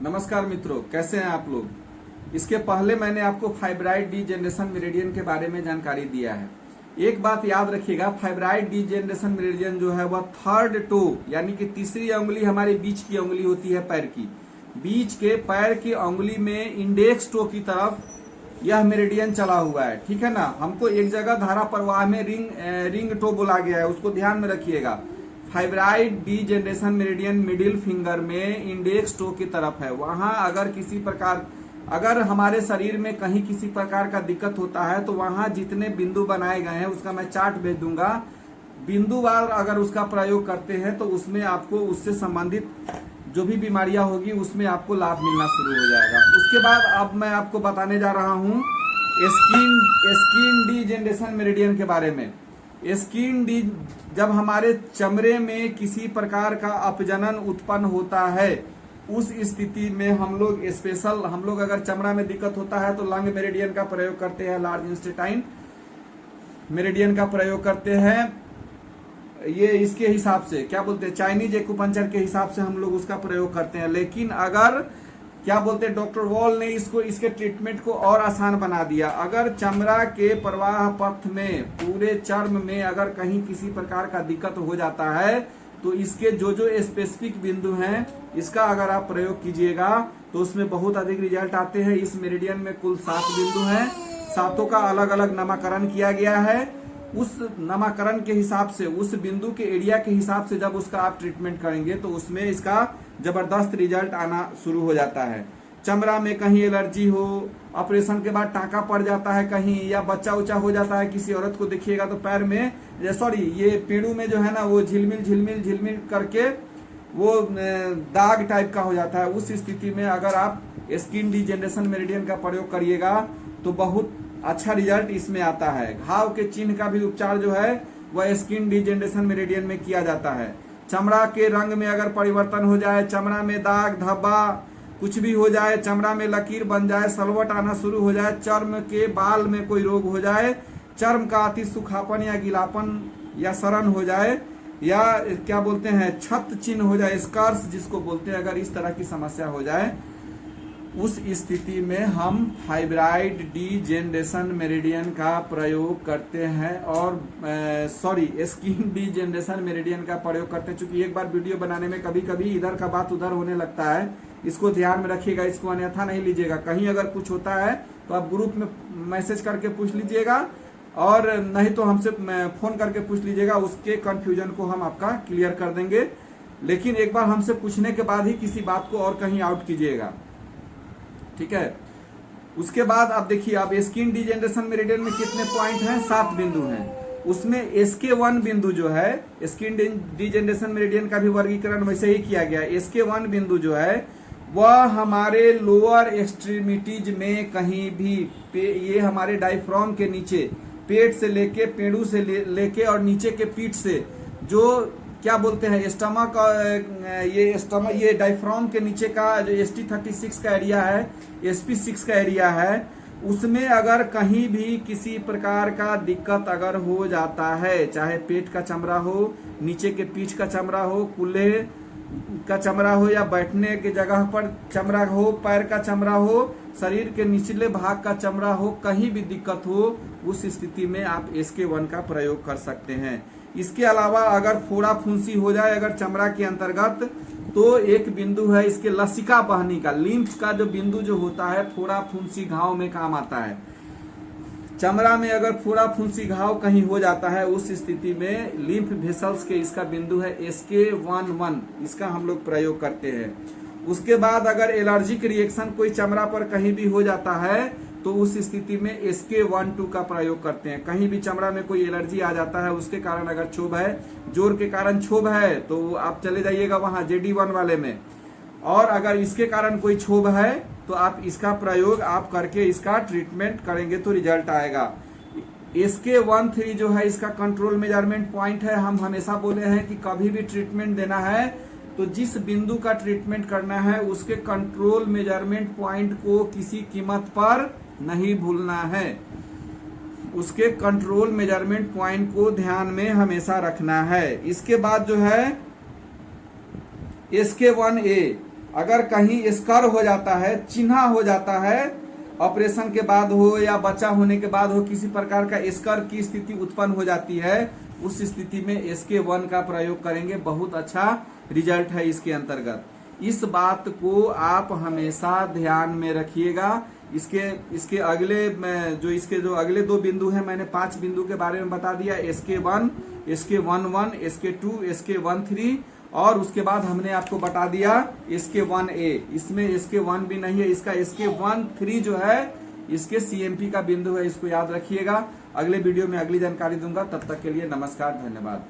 नमस्कार मित्रों, कैसे हैं आप लोग। इसके पहले मैंने आपको फाइब्राइड डीजेनरेशन मेरिडियन के बारे में जानकारी दिया है। एक बात याद रखिएगा, फाइब्राइड डीजेनरेशन मेरिडियन जो है वह थर्ड टो यानी कि तीसरी उंगली हमारी बीच की उंगली होती है पैर की। बीच के पैर की उंगली में इंडेक्स टो की तरफ यह मेरिडियन चला हुआ है, ठीक है ना। हमको एक जगह धारा प्रवाह में रिंग टो बोला गया है, उसको ध्यान में रखिएगा। Fibroid degeneration meridian middle finger में इंडेक्स टो की तरफ है। वहां अगर हमारे शरीर में कहीं किसी प्रकार का दिक्कत होता है तो वहां जितने बिंदु बनाए गए हैं उसका मैं चार्ट भेज दूंगा। बिंदुवार अगर उसका प्रयोग करते हैं तो उसमें आपको उससे संबंधित जो भी बीमारियां होगी उसमें आपको लाभ मिलना शुरू हो जाएगा। उसके बाद अब मैं आपको बताने जा रहा हूं स्किन डीजेनरेशन मेरिडियन के बारे में। स्किन डी जब हमारे चमड़े में किसी प्रकार का अपजनन उत्पन्न होता है उस स्थिति में हम लोग अगर चमड़ा में दिक्कत होता है तो लंग मेरिडियन का प्रयोग करते हैं, लार्ज इंटेस्टाइन मेरिडियन का प्रयोग करते हैं। ये इसके हिसाब से क्या बोलते हैं, चाइनीज एक्यूपंक्चर के हिसाब से हम लोग उसका प्रयोग करते हैं। लेकिन अगर क्या बोलते हैं, डॉक्टर वॉल ने इसके ट्रीटमेंट को और आसान बना दिया। अगर चमड़ा के प्रवाह पथ में पूरे चर्म में अगर कहीं किसी प्रकार का दिक्कत हो जाता है तो इसके जो स्पेसिफिक बिंदु हैं इसका अगर आप प्रयोग कीजिएगा तो उसमें बहुत अधिक रिजल्ट आते हैं। इस मेरिडियन में कुल 7 बिंदु हैं, 7 का अलग अलग नामकरण किया गया है। उस नामकरण के हिसाब से, उस बिंदु के एरिया के हिसाब से जब उसका आप ट्रीटमेंट करेंगे तो उसमें इसका जबरदस्त रिजल्ट आना शुरू हो जाता है। चमड़ा में कहीं एलर्जी हो, ऑपरेशन के बाद टाका पड़ जाता है कहीं, या बच्चा उच्चा हो जाता है किसी औरत को देखिएगा तो पैर में ये पेड़ू में जो है ना वो झिलमिल करके वो दाग टाइप का हो जाता है। उस स्थिति में अगर आप स्किन डीजेनरेशन मेरिडियन का प्रयोग करिएगा तो बहुत अच्छा रिजल्ट इसमें आता है। घाव के चिन्ह का भी उपचार जो है वह स्किन डीजेनरेशन मेरिडियन में किया जाता है। चमड़ा के रंग में अगर परिवर्तन हो जाए, चमड़ा में दाग धब्बा कुछ भी हो जाए, चमड़ा में लकीर बन जाए, सलवट आना शुरू हो जाए, चर्म के बाल में कोई रोग हो जाए, चर्म का अति सुखापन या गीलापन या सड़न हो जाए, या क्या बोलते हैं छत चिन्ह हो जाए, स्कार्स जिसको बोलते हैं, अगर इस तरह की समस्या हो जाए उस स्थिति में हम फाइब्राइड डीजेनरेशन मेरिडियन का प्रयोग करते हैं और स्किन डीजेनरेशन मेरिडियन का प्रयोग करते हैं। चूंकि एक बार वीडियो बनाने में कभी कभी इधर का बात उधर होने लगता है, इसको ध्यान में रखिएगा, इसको अन्यथा नहीं लीजिएगा। कहीं अगर कुछ होता है तो आप ग्रुप में मैसेज करके पूछ लीजिएगा और नहीं तो हमसे फोन करके पूछ लीजिएगा, उसके कंफ्यूजन को हम आपका क्लियर कर देंगे। लेकिन एक बार हमसे पूछने के बाद ही किसी बात को और कहीं आउट कीजिएगा, ठीक है। उसके बाद आप देखिए, अब स्किन डीजेनरेशन मेरिडियन में कितने पॉइंट हैं, 7 बिंदु हैं। उसमें SK1 बिंदु जो है, स्किन डीजेनरेशन मेरिडियन का भी वर्गीकरण वैसे ही किया गया। SK1 बिंदु जो है वह हमारे लोअर एक्सट्रीमिटीज में कहीं भी ये हमारे डायफ्राम के नीचे, पेट से लेके पेड़ू से लेके और नीचे के पीठ से जो क्या बोलते हैं स्टमक, ये डायफ्राम के नीचे का जो ST36 का एरिया है, SP6 का एरिया है, उसमें अगर कहीं भी किसी प्रकार का दिक्कत अगर हो जाता है, चाहे पेट का चमड़ा हो, नीचे के पीठ का चमड़ा हो, कूल्हे का चमड़ा हो, या बैठने की जगह पर चमड़ा हो, पैर का चमड़ा हो, शरीर के निचले भाग का चमड़ा हो, कहीं भी दिक्कत हो, उस स्थिति में आप SK1 का प्रयोग कर सकते हैं। इसके अलावा अगर फोड़ा फुंसी हो जाए अगर चमड़ा के अंतर्गत, तो एक बिंदु है इसके लसिका बहनी का, लिम्फ का जो बिंदु जो होता है फोड़ा फुंसी घाव में काम आता है। चमड़ा में अगर फोड़ा फुंसी घाव कहीं हो जाता है उस स्थिति में लिम्फ वेसल्स के इसका बिंदु है SK11, इसका हम लोग प्रयोग करते हैं। उसके बाद अगर एलर्जिक रिएक्शन कोई चमड़ा पर कहीं भी हो जाता है तो उस स्थिति में SK12 का प्रयोग करते हैं। कहीं भी चमड़ा में कोई एलर्जी आ जाता है, उसके कारण अगर क्षोभ है, जोर के कारण क्षोभ है, तो आप चले जाइएगा वहां JD1 वाले में। और अगर इसके कारण कोई क्षोभ है तो आप इसका प्रयोग आप करके इसका ट्रीटमेंट करेंगे तो रिजल्ट आएगा। SK13 जो है इसका कंट्रोल मेजरमेंट पॉइंट है। हम हमेशा बोले हैं कि कभी भी ट्रीटमेंट देना है तो जिस बिंदु का ट्रीटमेंट करना है उसके कंट्रोल मेजरमेंट पॉइंट को किसी कीमत पर नहीं भूलना है। उसके कंट्रोल मेजरमेंट पॉइंट को ध्यान में हमेशा रखना है। इसके बाद जो है SK1A, अगर कहीं स्कर हो जाता है, चिन्हा हो जाता है, ऑपरेशन के बाद हो या बच्चा होने के बाद हो, किसी प्रकार का स्कर की स्थिति उत्पन्न हो जाती है, उस स्थिति में SK1 का प्रयोग करेंगे। बहुत अच्छा रिजल्ट है इसके अंतर्गत। इस बात को आप हमेशा ध्यान में रखिएगा। इसके जो अगले 2 बिंदु हैं, मैंने 5 बिंदु के बारे में बता दिया, SK1, SK11, SK2, SK13, और उसके बाद हमने आपको बता दिया SK1A। इसमें SK1 भी नहीं है, इसका SK13 जो है इसके CMP का बिंदु है, इसको याद रखिएगा। अगले वीडियो में अगली जानकारी दूंगा, तब तक के लिए नमस्कार, धन्यवाद।